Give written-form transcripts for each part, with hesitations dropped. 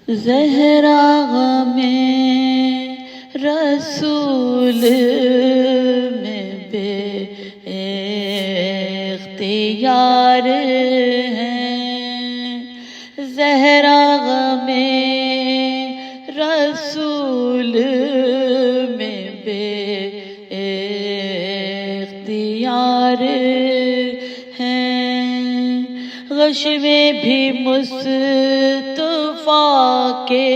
زہرا غمِ رسول میں بے اختیار ہیں، زہرا غمِ رسول میں بے اختیار ہیں، غش میں بھی مصطفیٰ کے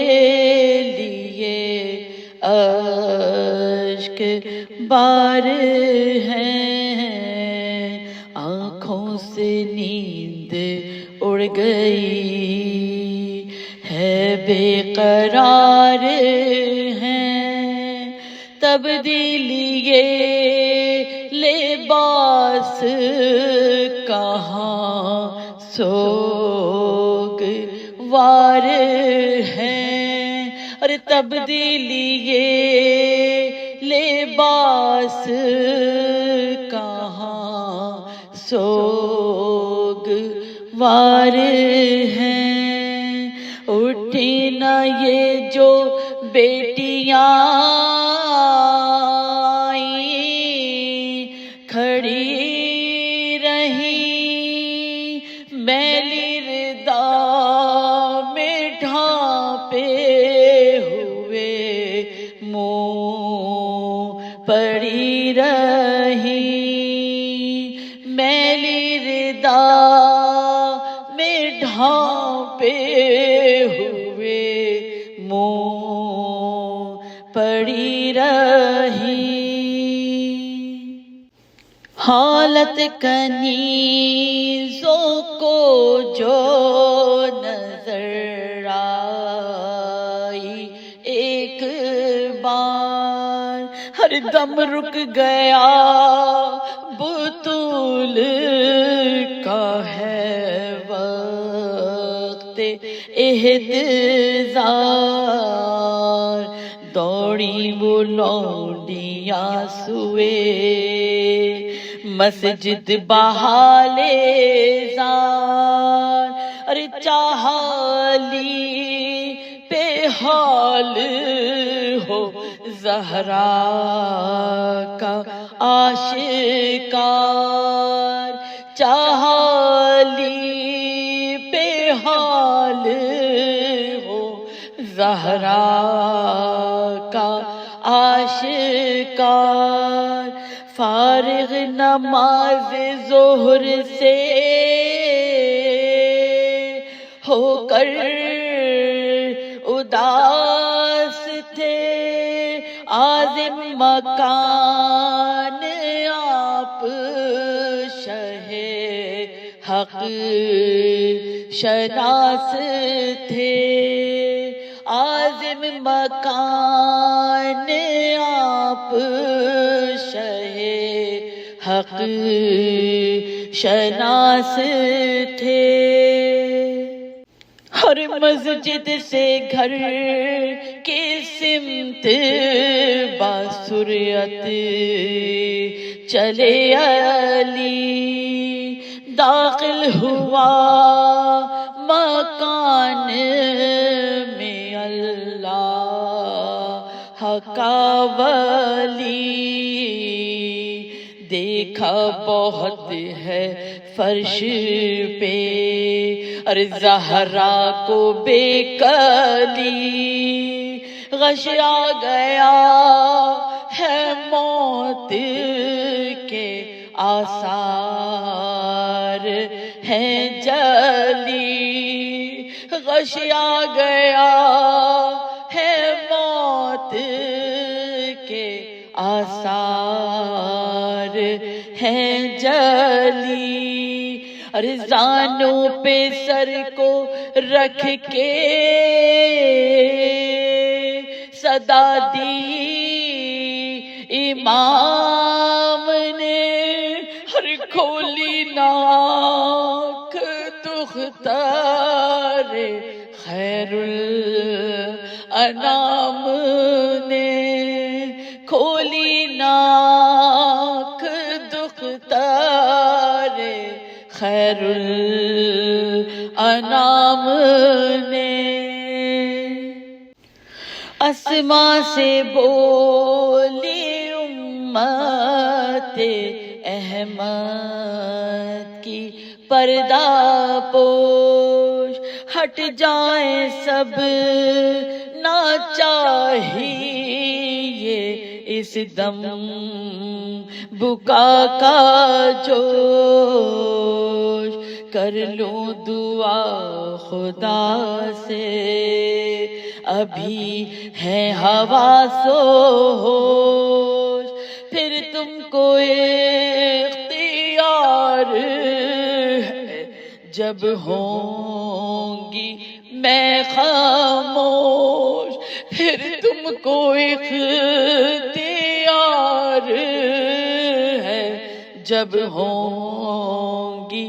لیے اشک بار ہیں، آنکھوں سے نیند اڑ گئی ہے، بے قرار ہیں، تبدیلی یہ لباس کہاں سوگوار ہیں، اور تبدیلی یہ لباس کہاں سوگوار ہیں، اٹھی نہ یہ جو بیٹیاں کھڑی رہیں، میلی ردا میں ڈھانپے ہوئے منہ پڑی رہیں، میلی ردا میں ڈھانپے ہوئے منہ پڑی رہیں، حالت کنیزوں کو جو نظر آئی ایک بار، ہر دم رک گیا بطول کا ہے وقت احتضار، دوڑی وہ لونڈیاں سوئے مسجد بحالِ زار، اور چاہالی پہ حال ہو زہرا کا آشکار، چاہالی پہ حال ہو زہرا کا آشکار، فارغ نماز ظہر سے ہو کر اداس تھے، عازم مکان آپ شہ حق شناس تھے، عازم مکان آپ شہ حق شناس تھے، ہر مسجد سے گھر کی سمت باسریت چلے علی، داخل ہوا مکان میں اللہ کا ولی، دیکھا بہت ہے فرش پہ اور زہرا کو بے کلی، غش آ گیا ہے موت کے آثار ہیں جلی، غش آ گیا ہے موت کے آثار ہیں جلی، اور زانوں پہ سر کو رکھ کے صدا دی امام نے، ہر کھولی ناک دختر خیر الانام نے، کھولی ناک دختر خیر الانام نے، اسما سے بولی امت احمد کی پردہ پوش، ہٹ جائیں سب نہ چاہیے اس دم بکا کا جوش، کر لوں دعا خدا سے ابھی ہے حواس و ہوش، پھر تم کو اختیار ہے جب ہوں گی میں خاموش، پھر تم کو اختیار ہے جب ہوں گی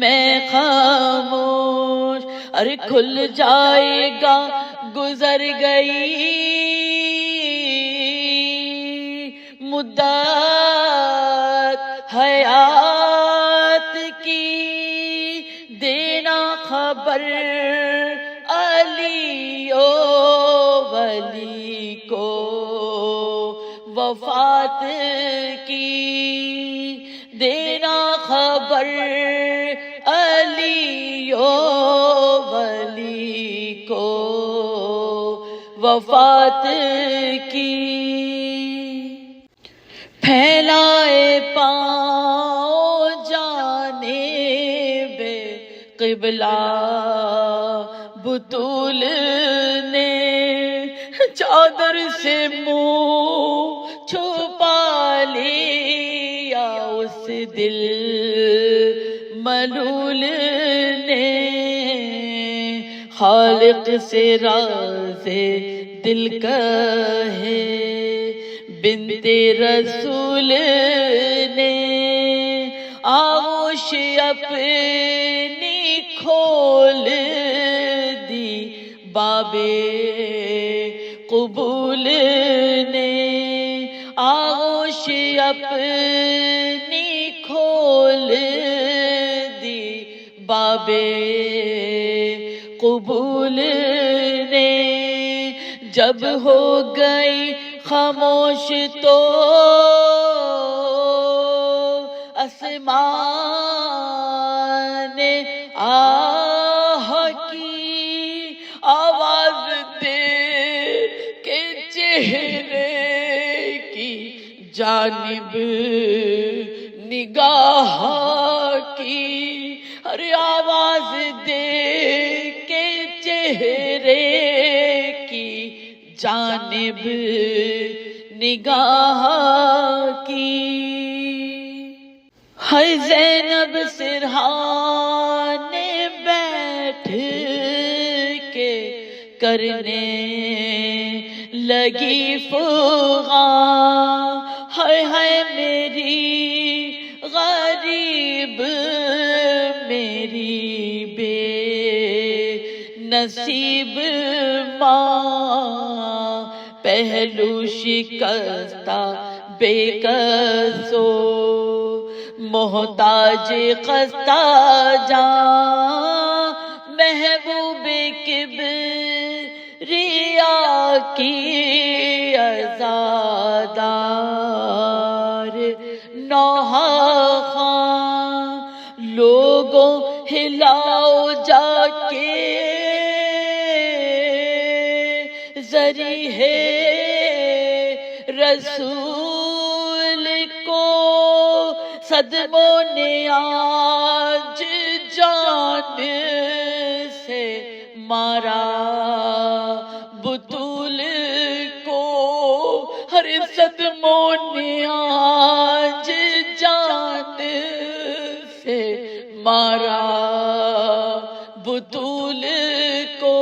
میں خاموش، ارے کھل جائے گا گزر گئی مدت حیات کی، دینا خبر علی و ولی کو وفات کی، دینا خبر علی و ولی کو وفات کی، پھیلائے پاؤں جانب قبلہ بطول نے، چادر سے منہ چھپا لیا اس دل ملول نے، خالق سے راز دل کہے بنت رسول نے، آغوش اپنی کھول دی باب قبول نے، آغوش اپنی کھول دی باب قبول نے، جب ہو گئی خاموش تو آسمان نے آہ کی آواز دے کے چہرے کی جانب نگاہ کی، ارے آواز دے کے چہرے کی جانب نگاہ کی، ہے زینب سرحانے بیٹھ کے کرنے لگی فغاں، ہے میری غریب میری بے نصیب ماں، پہلو شکستہ بے کسو محتاج خستہ جاں، محبوب کبریا کی عزادار نوحہ خاں، لوگوں ہلاؤ جا کے ذریعہ رسول کو، صدموں نے آج جان سے مارا بطول کو، ہر صدموں نے آج جان سے مارا بطول کو،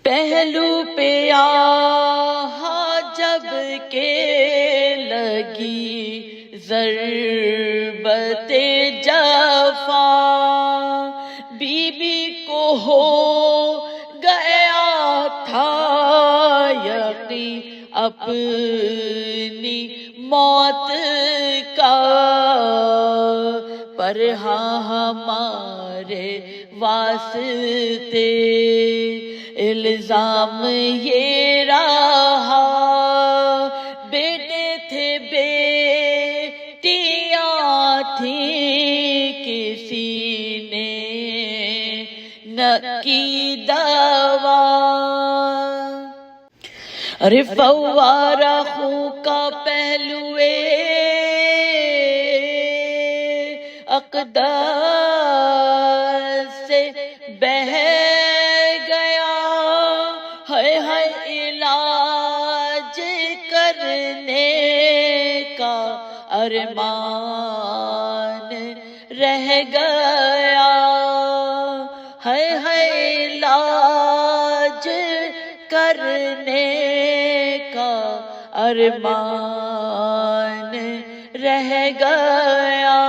پہلو پہ آہا جب کے لگی ضربت جفا، بی بی کو ہو گیا تھا یقین اپنی موت کا، پر ہاں ہمارے واسطے، الزام یہ رہا بیٹے تھے بیٹیاں تھیں، کسی نے نہ کی دوا۔ ارے فوارہ خوں کا پہلوئے اقدس سے بہہ گیا، ہائے ہائے علاج کرنے کا ارمان رہ گیا، ہائے ہائے علاج کرنے کا ارمان رہ گیا۔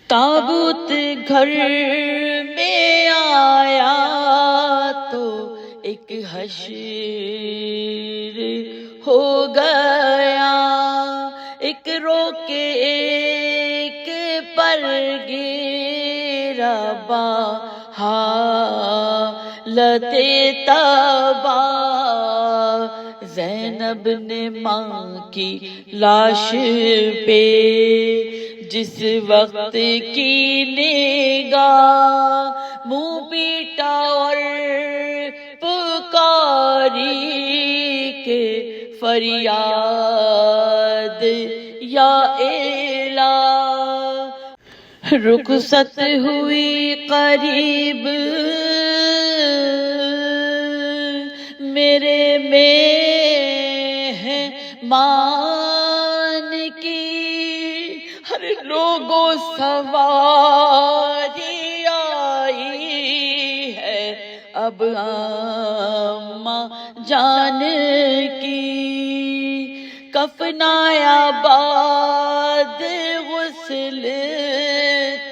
تابوت گھر میں آیا تو ایک حشر ہو گیا، ایک رو کے ایک پر گرا بحالت تباہ۔ زینب نے ماں کی لاش پہ جس وقت کی نگاہ منہ پیٹا اور پکاری کے فریاد یا الہ، رخصت ہوئی قریب میرے مہمان کی، ہر لوگوں سواری آئی ہے اب اماں جان کی، کفنایا بعد غسل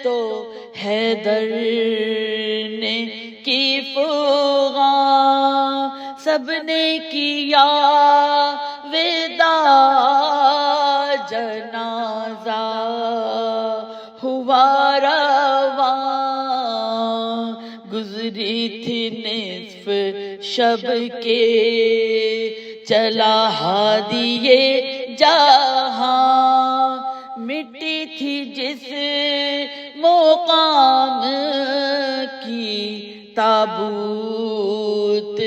تو حیدر نے کی فغاں، سب نے کیا وداع، جنازہ ہوا رواں، گزری تھی نصف شب کے چلا ہادیے جہاں، مٹی تھی جس مقام کی تابوت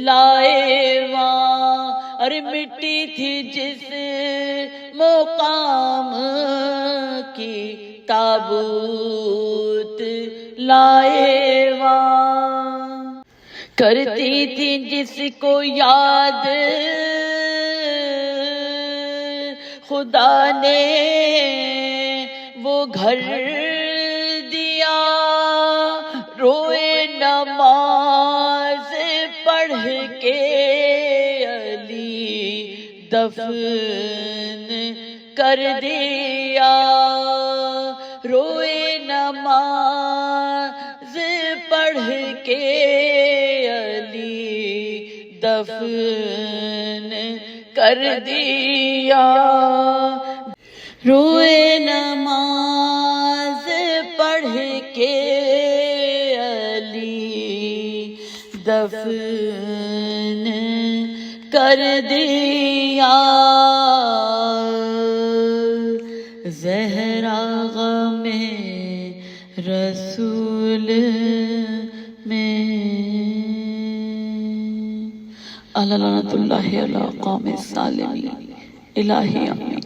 لائے وہاں، ارے مٹی تھی جس مقام کی تابوت لائے وہاں، کرتی تھی جس کو یاد خدا نے وہ گھر دیا، روئے نماز پڑھ کے علی دفن کر دیا، روئے نماز پڑھ کے علی دفن کر دیا، روئے نماز پڑھ کے علی دفن کر دیا، زہرا غم رسول میں، اللہ لعنت اللہ علی قوم الظالمین، الہی آمین۔